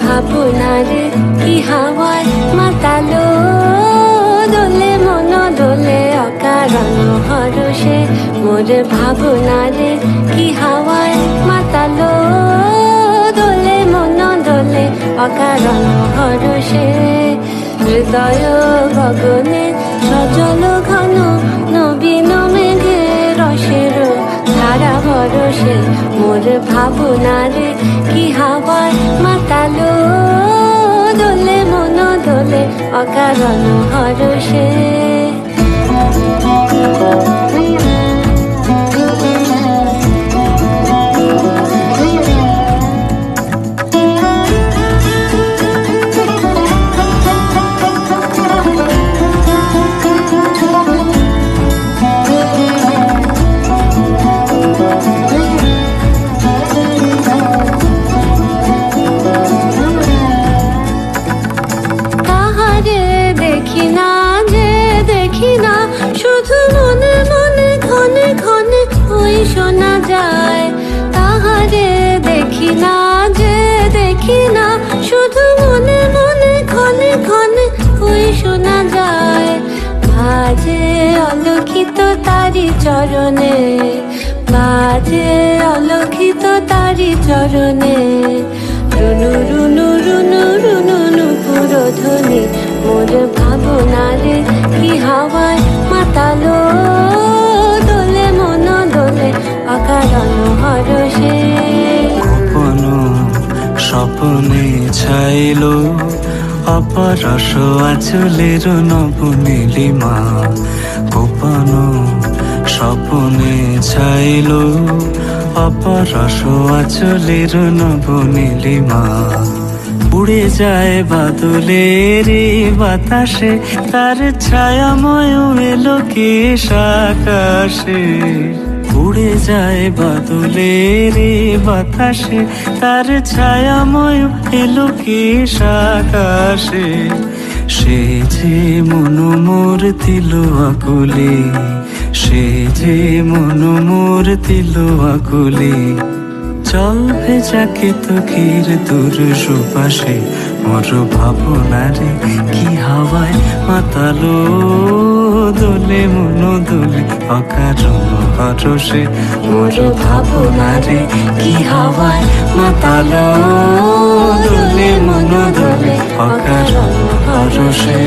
ভাবনারে কি হাওয়ায় মাতালো দোলে মন দোলে অকারণ হরষে মোর ভাবনারে কি হাওয়ায় মাতালো দোলে মন দোলে অকারণ হরষে হৃদয় গগনে সজল ঘন নবীন মেঘে রসের ধারা ভরসে মোর ভাবনারে কি হাওয়ায় মাতালো দোলে মন দোলে অকারণ হরষে শুধু মনে মনে ক্ষণে ক্ষণে ওই শোনা যায় তাহারে দেখি না যে দেখি না শুধু মনে মনে ক্ষণে ক্ষণে ওই শোনা যায় বাজে অলক্ষিত তারি চরণে বাজে অলক্ষিত তারি চরণে রুনু রুনু রুনু রুনু নুপুর ধ্বনি মোর ভাবনারে কি হাওয়ায় মাতালো দোলে মন দোলে অকারণ হরষে গোপন স্বপ্নে ছাইলো অপরস আঁচলের নব নীলিমা গোপন স্বপ্নে ছাইলো অপরস আঁচলের নব নীলিমা উড়ে যায় বাদলের বাতাসে তার ছায়াময় এলোকেশ আকাশে উড়ে যায় বাদলের বাতাসে তার ছায়াময় এলোকেশ আকাশে সে যে মন মোর দিল আকুলে সে যে মন মোর দিল আকুলে জল ভেজাকে তো ঘির দূর সুপাশে মোর ভাবনারে কি হাওয়ায় মাতালো দোলে মন দোলে অকারণ হরষে মোর ভাবনারে কি হাওয়ায় মাতালো দোলে মন দোলে অকারণ হরষে।